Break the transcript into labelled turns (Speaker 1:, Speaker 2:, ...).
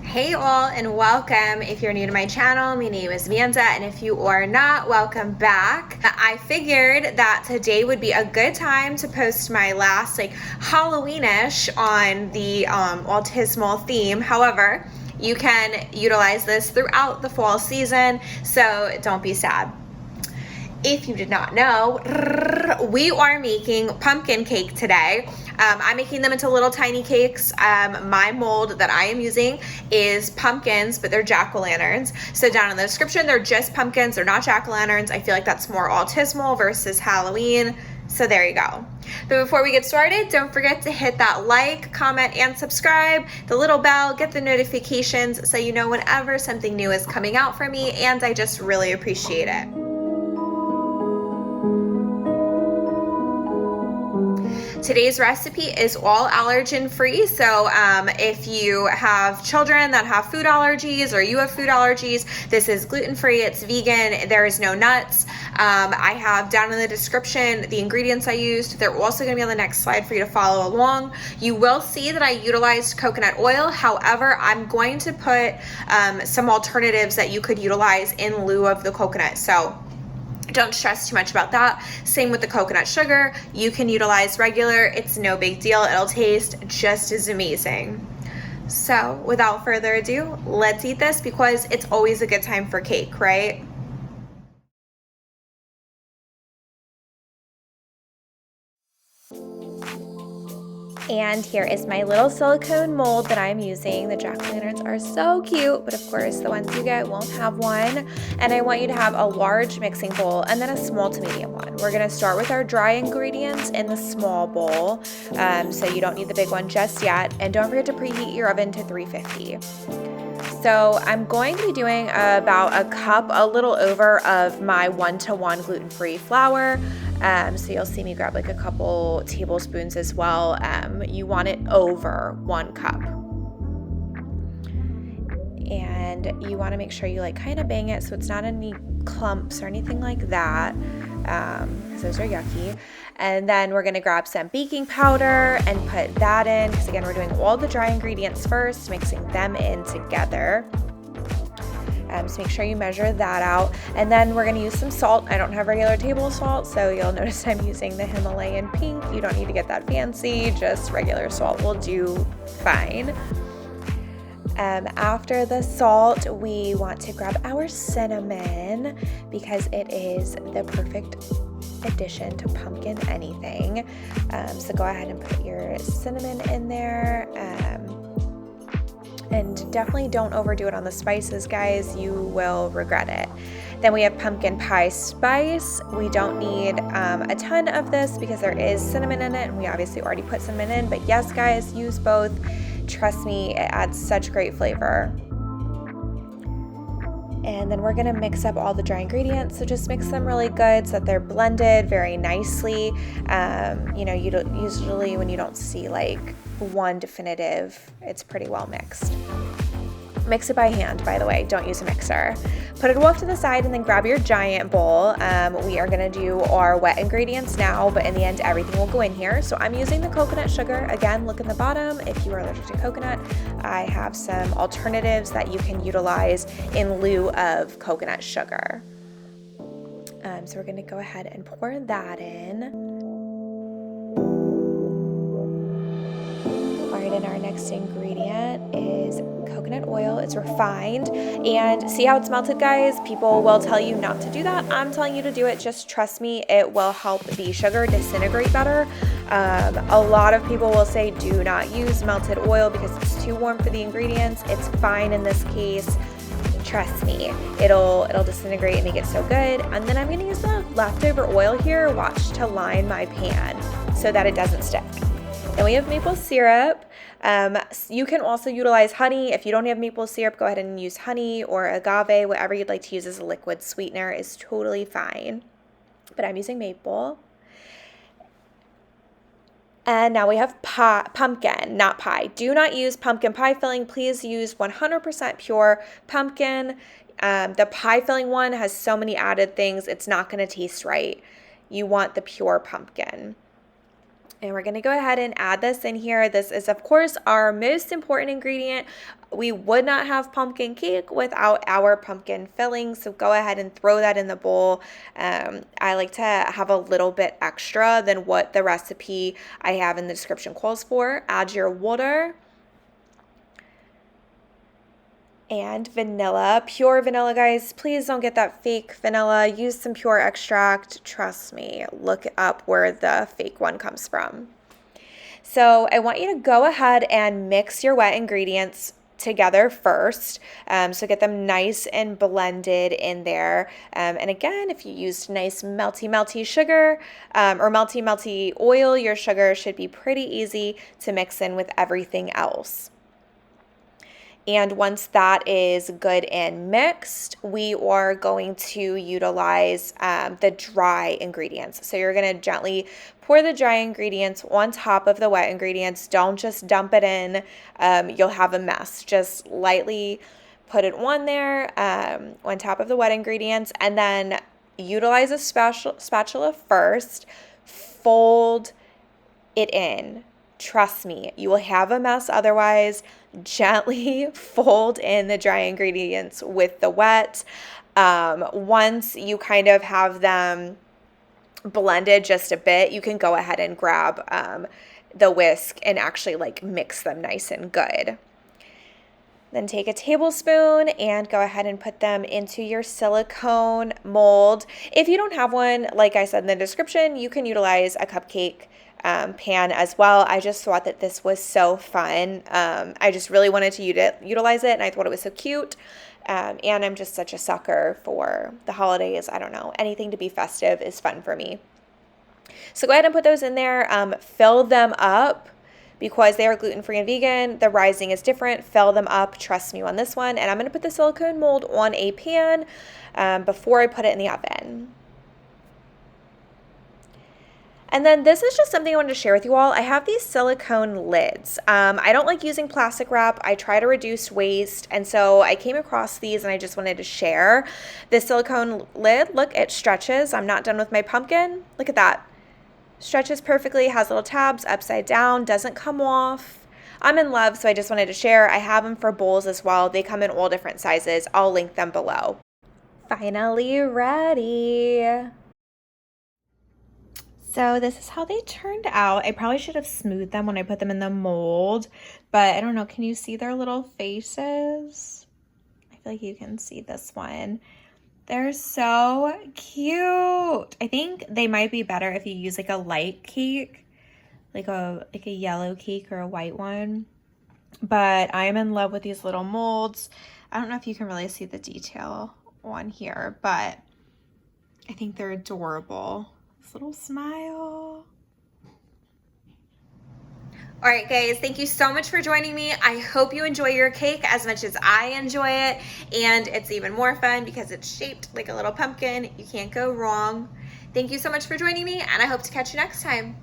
Speaker 1: Hey all and welcome. If you're new to my channel, my name is Amanda, and if you are not, welcome back. I figured that today would be a good time to post my last Halloweenish on the autismal theme. However, you can utilize this throughout the fall season, so don't be sad. If you did not know, we are making pumpkin cake today. I'm making them into little tiny cakes. My mold that I am using is pumpkins, but they're jack-o'-lanterns. So down in the description, they're just pumpkins. They're not jack-o'-lanterns. I feel like that's more autismal versus Halloween. So there you go. But before we get started, don't forget to hit that like, comment, and subscribe, the little bell, get the notifications so you know whenever something new is coming out for me, and I just really appreciate it. Today's recipe is all allergen free, so if you have children that have food allergies or you have food allergies, this is gluten free, it's vegan, there is no nuts. I have down in the description the ingredients I used. They're also going to be on the next slide for you to follow along. You will see that I utilized coconut oil. However, I'm going to put some alternatives that you could utilize in lieu of the coconut. So don't stress too much about that. Same with the coconut sugar. You can utilize regular. It's no big deal. It'll taste just as amazing. So without further ado, let's eat this because it's always a good time for cake, right? And here is my little silicone mold that I'm using. The jack-o'-lanterns are so cute, but of course the ones you get won't have one. And I want you to have a large mixing bowl and then a small to medium one. We're gonna start with our dry ingredients in the small bowl, so you don't need the big one just yet. And don't forget to preheat your oven to 350. So I'm going to be doing about a cup, a little over, of my 1-to-1 gluten-free flour. So you'll see me grab like a couple tablespoons as well. You want it over 1 cup. And you want to make sure you kind of bang it so it's not any clumps or anything like that, because those are yucky. And then we're going to grab some baking powder and put that in, because again, we're doing all the dry ingredients first, mixing them in together. So make sure you measure that out. And then we're going to use some salt. I don't have regular table salt, so you'll notice I'm using the Himalayan pink. You don't need to get that fancy, just regular salt will do fine. After the salt, we want to grab our cinnamon because it is the perfect addition to pumpkin anything. So go ahead and put your cinnamon in there. And definitely don't overdo it on the spices, guys. You will regret it. Then we have pumpkin pie spice. We don't need a ton of this because there is cinnamon in it, and we obviously already put cinnamon in. But yes, guys, use both. Trust me, it adds such great flavor. And then we're gonna mix up all the dry ingredients. So just mix them really good so that they're blended very nicely. Usually when you don't see one definitive, it's pretty well mixed. Mix it by hand, by the way, don't use a mixer. Put it off to the side and then grab your giant bowl. We are gonna do our wet ingredients now, but in the end, everything will go in here. So I'm using the coconut sugar. Again, look in the bottom. If you are allergic to coconut, I have some alternatives that you can utilize in lieu of coconut sugar. So we're gonna go ahead and pour that in. And our next ingredient is coconut oil. It's refined. And see how it's melted, guys? People will tell you not to do that. I'm telling you to do it. Just trust me, it will help the sugar disintegrate better. A lot of people will say do not use melted oil because it's too warm for the ingredients. It's fine in this case. Trust me, it'll disintegrate and make it so good. And then I'm gonna use the leftover oil here, watch, to line my pan so that it doesn't stick. Then we have maple syrup. You can also utilize honey. If you don't have maple syrup, go ahead and use honey or agave. Whatever you'd like to use as a liquid sweetener is totally fine. But I'm using maple. And now we have pumpkin, not pie. Do not use pumpkin pie filling. Please use 100% pure pumpkin. The pie filling one has so many added things. It's not going to taste right. You want the pure pumpkin. And we're gonna go ahead and add this in here. This is, of course, our most important ingredient. We would not have pumpkin cake without our pumpkin filling, so go ahead and throw that in the bowl. I like to have a little bit extra than what the recipe I have in the description calls for. Add your water and vanilla, pure vanilla, guys. Please don't get that fake vanilla. Use some pure extract. Trust me, look up where the fake one comes from. So I want you to go ahead and mix your wet ingredients together first. So get them nice and blended in there. And again, if you used nice melty sugar or melty oil, your sugar should be pretty easy to mix in with everything else. And once that is good and mixed, we are going to utilize the dry ingredients. So you're going to gently pour the dry ingredients on top of the wet ingredients. Don't just dump it in. You'll have a mess. Just lightly put it on there on top of the wet ingredients, and then utilize a spatula first. Fold it in. Trust me, you will have a mess otherwise. Gently fold in the dry ingredients with the wet. Once you kind of have them blended just a bit, you can go ahead and grab the whisk and actually like mix them nice and good. Then take a tablespoon and go ahead and put them into your silicone mold. If you don't have one, like I said in the description, you can utilize a cupcake pan as well. I just thought that this was so fun. I just really wanted to utilize it, and I thought it was so cute. And I'm just such a sucker for the holidays. I don't know, anything to be festive is fun for me. So go ahead and put those in there. Fill them up. Because they are gluten-free and vegan, the rising is different. Fill them up, trust me on this one. And I'm gonna put the silicone mold on a pan before I put it in the oven. And then this is just something I wanted to share with you all. I have these silicone lids. I don't like using plastic wrap. I try to reduce waste. And so I came across these and I just wanted to share. This silicone lid, look, it stretches. I'm not done with my pumpkin. Look at that. Stretches perfectly, has little tabs upside down, doesn't come off. I'm in love, so I just wanted to share. I have them for bowls as well. They come in all different sizes. I'll link them below. Finally ready. So this is how they turned out. I probably should have smoothed them when I put them in the mold, but I don't know. Can you see their little faces? I feel like you can see this one. They're so cute. I think they might be better if you use like a light cake, like a yellow cake or a white one. But I am in love with these little molds. I don't know if you can really see the detail on here, but I think they're adorable. This little smile. All right, guys, thank you so much for joining me. I hope you enjoy your cake as much as I enjoy it. And it's even more fun because it's shaped like a little pumpkin. You can't go wrong. Thank you so much for joining me, and I hope to catch you next time.